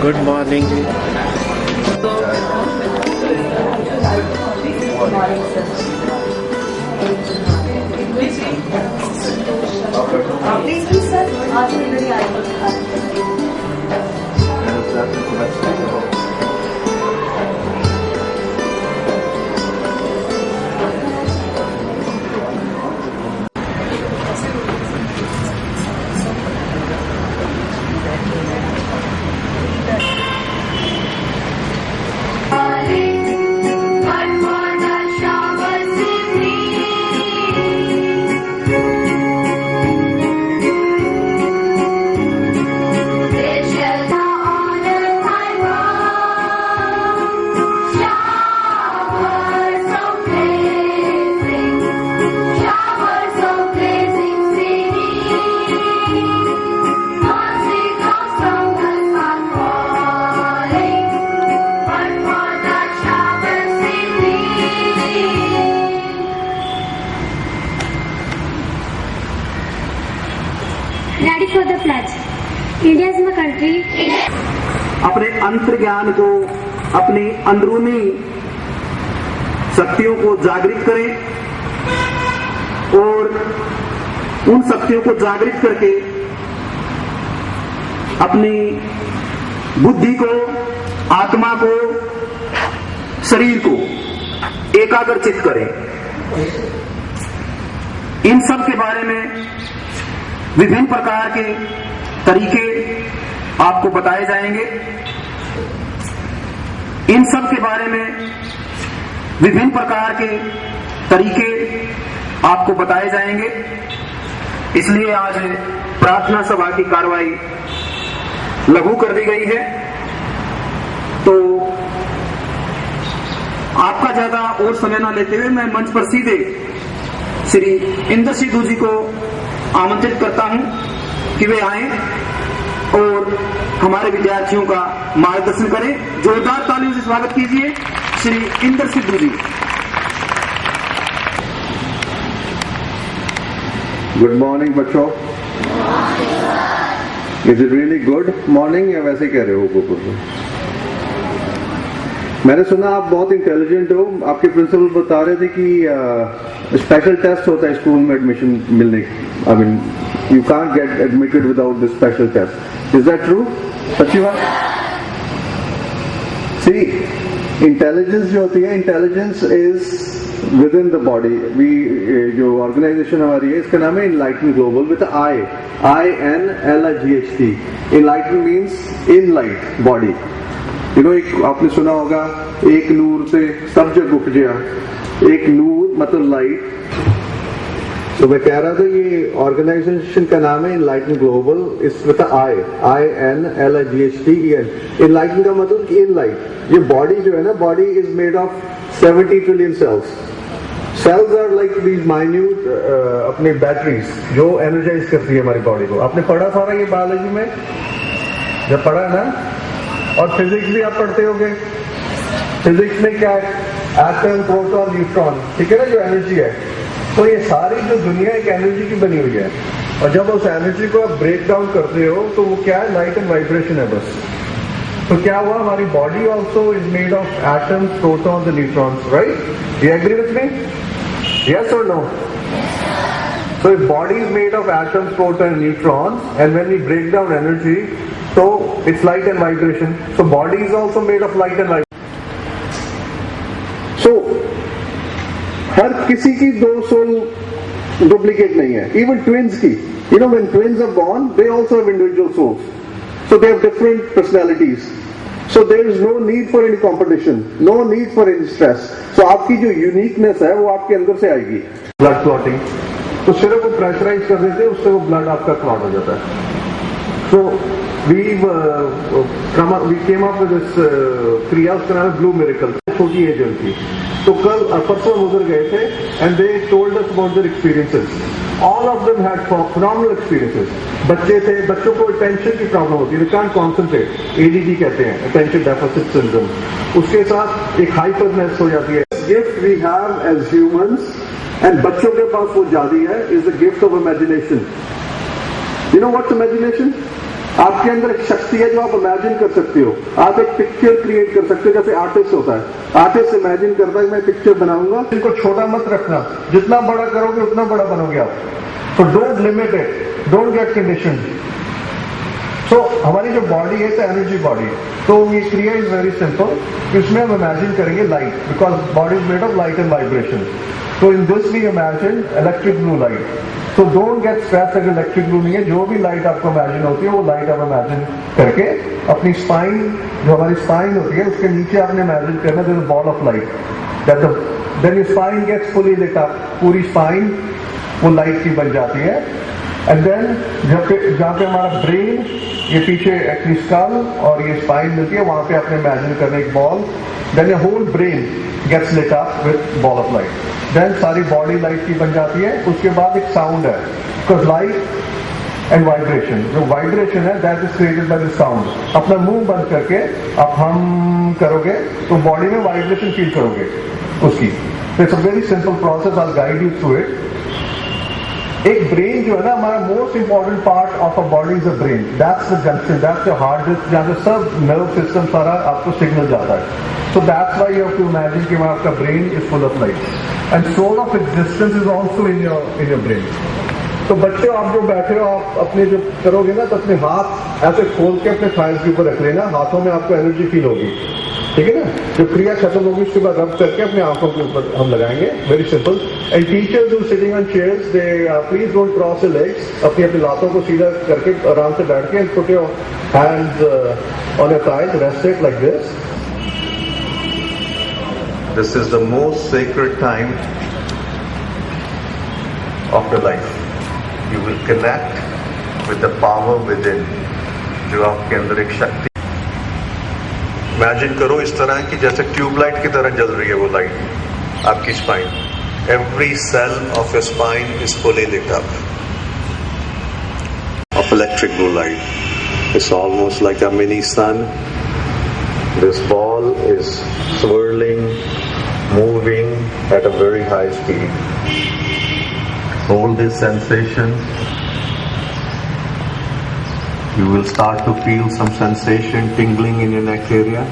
Good morning. Ready for the pledge. India is my country. अपने अंतर्ज्ञान को, अपनी अंदरूनी शक्तियों को जागृत करें और उन शक्तियों को जागृत करके अपनी बुद्धि को, आत्मा को, शरीर को एकाग्रचित करें। इन सब के बारे में विभिन्न प्रकार के तरीके आपको बताए जाएंगे। इन सब के बारे में विभिन्न प्रकार के तरीके आपको बताए जाएंगे। इसलिए आज प्रार्थना सभा की कार्रवाई लघु कर दी गई है। तो आपका ज्यादा और समय न लेते हुए मैं मंच पर सीधे श्री इंद्र सिद्धू जी को आमंत्रित करता हूं कि वे आए और हमारे विद्यार्थियों का मार्गदर्शन करें। जोरदार तालियों से स्वागत कीजिए श्री इंद्र सिद्धू जी। गुड मॉर्निंग बच्चों। Is it really good morning या वैसे कह रहे हो गोकुल? मैंने सुना आप बहुत इंटेलिजेंट हो। आपके प्रिंसिपल बता रहे थे कि स्पेशल टेस्ट होता है स्कूल में एडमिशन मिलने। I mean you can't get admitted without this special test. Is that true? सच्ची बात? सी, इंटेलिजेंस जो होती है, intelligence is within the body. जो ऑर्गेनाइजेशन हमारी है इसका नाम है enlighten global with INLIGHT। Enlighten means in light body. एक आपने सुना होगा, एक नूर से सब जग उठ गया। एक नूर मतलब लाइट। तो मैं कह रहा था ये ऑर्गेनाइजेशन का नाम है इनलाइटन ग्लोबल। इस विद INLIGHT। इनलाइटन का मतलब इन लाइट। ये बॉडी जो है ना, body is made of 70 trillion cells. Cells are like these minute अपनी बैटरीज जो एनर्जाइज करती है हमारी बॉडी को। आपने पढ़ा सारा ये बायोलॉजी में, जब पढ़ा है ना, और फिजिक्स भी आप पढ़ते होंगे। फिजिक्स में क्या है? एटम, प्रोटॉन, न्यूट्रॉन, ठीक है ना, जो एनर्जी है। तो ये सारी जो दुनिया एक एनर्जी की बनी हुई है, और जब उस एनर्जी को आप ब्रेक डाउन करते हो तो वो क्या है? लाइट एंड वाइब्रेशन है बस। तो क्या हुआ? हमारी body also is made of atoms, protons and neutrons, right? You agree with me? Yes और no? So if body is made of atoms, protons and neutrons, and when we break down energy, so it's light and vibration. So body is also made of light and vibration. So हर किसी की दो soul duplicate नहीं है, even twins की. You know when twins are born, they also have individual souls. So they have different personalities. So there is no need for any competition, no need for any stress. So आपकी जो uniqueness है वो आपके अंदर से आएगी. Blood clotting. तो सिर्फ वो प्रेशराइज कर देते हैं, उससे वो ब्लड आपका क्लॉट हो जाता है। So we came up with this क्रिया, उसका नाम है ब्लू मिरेकल। छोटी एज उनकी। तो कल परसों गुजर गए थे and they told us about their experiences. all of them had phenomenal experiences. बच्चे थे, बच्चों को attention की प्रॉब्लम होती है, they can't concentrate, ADD कहते हैं, attention deficit syndrome. उसके साथ एक hyperness हो जाती है. Gift we have as humans and बच्चों के पास वो जादी है, is the gift of imagination. You know what's imagination? आपके अंदर एक शक्ति है जो आप इमेजिन कर सकते हो. आप एक पिक्चर क्रिएट कर सकते हो, जैसे आर्टिस्ट होता है. आर्टिस्ट इमेजिन करता है मैं पिक्चर बनाऊंगा. इनको छोटा मत रखना, जितना बड़ा करोगे उतना बड़ा बनोगे आप. So don't limit it, don't get conditioned. So हमारी जो बॉडी है तो एनर्जी बॉडी. तो ये क्रिया इज वेरी सिंपल. इसमें हम इमेजिन करेंगे light, because body is made of light and vibration. So in this we imagine electric blue light. So don't get stressed अगर इलेक्ट्रिक ब्लू नहीं है. जो भी लाइट आपको इमेजिन होती है वो लाइट आप इमेजिन करके अपनी स्पाइन, जो हमारी स्पाइन होती है उसके नीचे आपने इमेजिन करना there is a ball of light. Then your spine gets fully lit up. पूरी स्पाइन वो लाइट की बन जाती है. एंड देन जहाँ पे हमारा ब्रेन, ये पीछे एक्चुअली स्कल और ये स्पाइन मिलती है, वहां पे आपने इमेजिन करना एक ball. Then your whole brain gets lit up with ball of light. Then सारी बॉडी लाइट की बन जाती है. उसके बाद एक साउंड है, बिकॉज लाइट एंड वाइब्रेशन, जो वाइब्रेशन है that is created by the sound. अपना मुंह बंद करके आप हम करोगे तो बॉडी में वाइब्रेशन फील करोगे उसकी. It's a very simple process, I will guide you through it. एक ब्रेन जो है ना, हमारा most important part of a body is a brain. That's the junction, that's the hard disk, जहाँ से सब नर्व सिस्टम सारा आपको सिग्नल जाता है. So that's why you have to imagine कि आपका brain is full of light and soul of existence is also in your brain. तो बच्चे आप जो बैठे हो, आप अपने जो करोगे ना तो अपने हाथ ऐसे खोल के अपने थाइस के ऊपर रख लेना. हाथों में आपको एनर्जी फील होगी, ठीक है ना. जो क्रिया खत्म होगी उसके बाद रब करके अपने आंखों के ऊपर हम लगाएंगे. Very simple. And teachers who sitting on chairs, they please don't cross your legs. अपनी अपनी लातों को सीधा करके आराम से बैठ के and put your hands on your thighs, rest it like this. This is the most sacred time of your life. You will connect with the power within. जो आपके अंदर एक शक्ति. इमेजिन करो इस तरह कि जैसे ट्यूबलाइट की तरह जल रही है वो लाइट आपकी spine. Every cell of your spine is fully lit up of electric blue light. It's almost like a mini sun. This ball is swirling, moving at a very high speed. Hold this sensation. You will start to feel some sensation tingling in your neck area.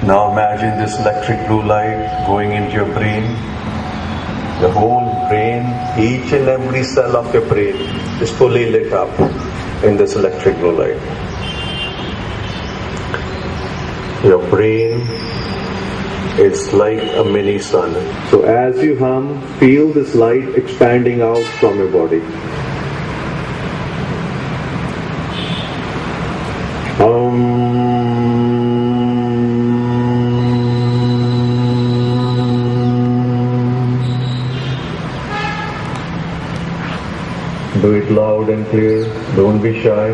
Now imagine this electric blue light going into your brain. The whole brain, each and every cell of your brain is fully lit up in this electric blue light. Your brain is like a mini sun. So as you hum, feel this light expanding out from your body. Do it loud and clear. Don't be shy.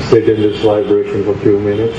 Sit in this vibration for a few minutes.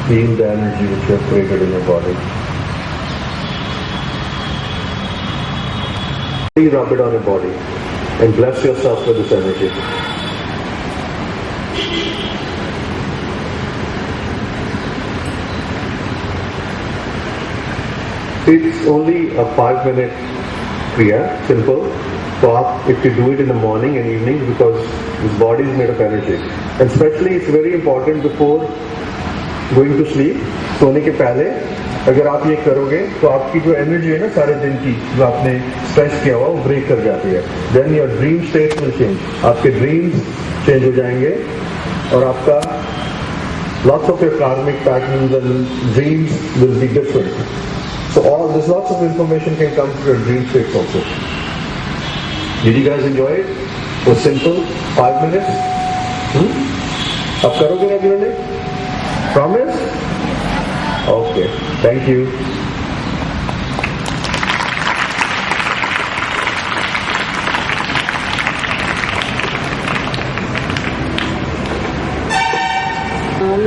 Feel the energy which you have created in your body. Rub it on your body and bless yourself with this energy. It's only a 5-minute kriya, simple. So if you do it in the morning and evening, because this body is made of energy, and especially it's very important before going to sleep, सोने के पहले अगर आप ये करोगे तो आपकी जो एनर्जी है ना सारे दिन की जो आपने स्ट्रेस किया हुआ वो ब्रेक कर जाती है. Then your dream state will change. आपके ड्रीम्स चेंज हो जाएंगे और आपका lots of your karmic patterns and dreams will be different. So all this lots of information can come through your dream states also. Did you guys enjoy it? It was simple, 5 minutes. आप करोगे regularly? Promise? Okay. Thank you.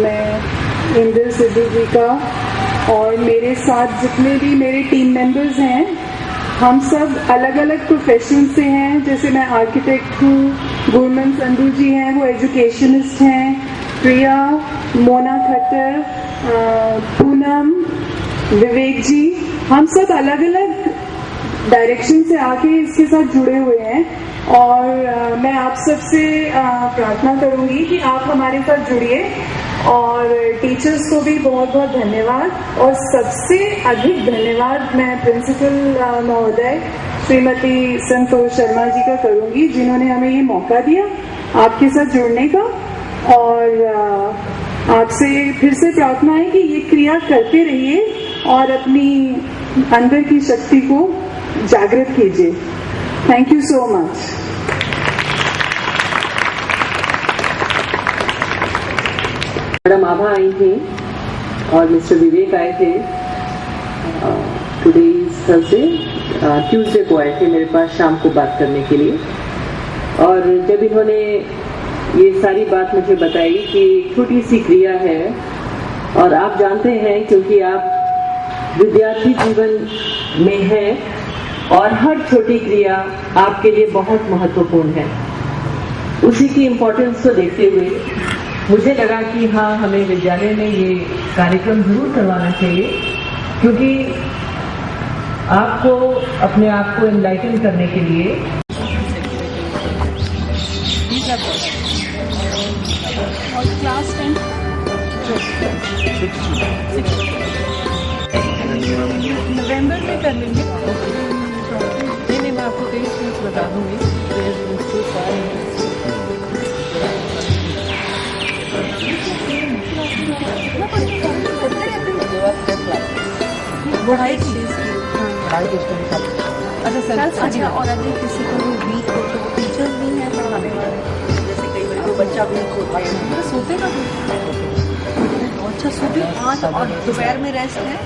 मैं इंद्र सिद्धू जी का और मेरे साथ जितने भी मेरे टीम मेंबर्स हैं, हम सब अलग अलग प्रोफेशन से हैं. जैसे मैं आर्किटेक्ट हूँ, गुरमन संधू जी हैं, वो एजुकेशनिस्ट हैं, प्रिया, मोना खट्टर, पूनम, विवेक जी, हम सब अलग अलग डायरेक्शन से आके इसके साथ जुड़े हुए हैं. और मैं आप सबसे प्रार्थना करूंगी कि आप हमारे साथ जुड़िए. और टीचर्स को भी बहुत बहुत धन्यवाद. और सबसे अधिक धन्यवाद मैं प्रिंसिपल महोदय श्रीमती संतोष शर्मा जी का करूंगी, जिन्होंने हमें ये मौका दिया आपके साथ जुड़ने का. और आपसे फिर से प्रार्थना है कि ये क्रिया करते रहिए और अपनी अंदर की शक्ति को जागृत कीजिए. Thank you so much. Madam Abha आई थी और मिस्टर विवेक आए थे. टुडे इज थर्सडे, ट्यूसडे को आए थे मेरे पास शाम को बात करने के लिए. और जब इन्होंने ये सारी बात मुझे बताई कि छोटी सी क्रिया है, और आप जानते हैं क्योंकि आप विद्यार्थी जीवन में हैं और हर छोटी क्रिया आपके लिए बहुत महत्वपूर्ण है. उसी की इम्पोर्टेंस को देखते हुए मुझे लगा कि हाँ, हमें विद्यालय में ये कार्यक्रम जरूर करवाना चाहिए, क्योंकि आपको अपने आप को एनलाइटन करने के लिए क्लास 10 नवंबर में कर लेंगे. नहीं, मैं आपको 23 मिनट बता दूंगी. अच्छा, और अगर किसी को वीक हो तो टीचर्स भी हैं पढ़ाने वाले, जैसे कई बार बच्चा वीक होता है, सोते का अच्छा, सुबह 8 और दोपहर में रेस्ट है.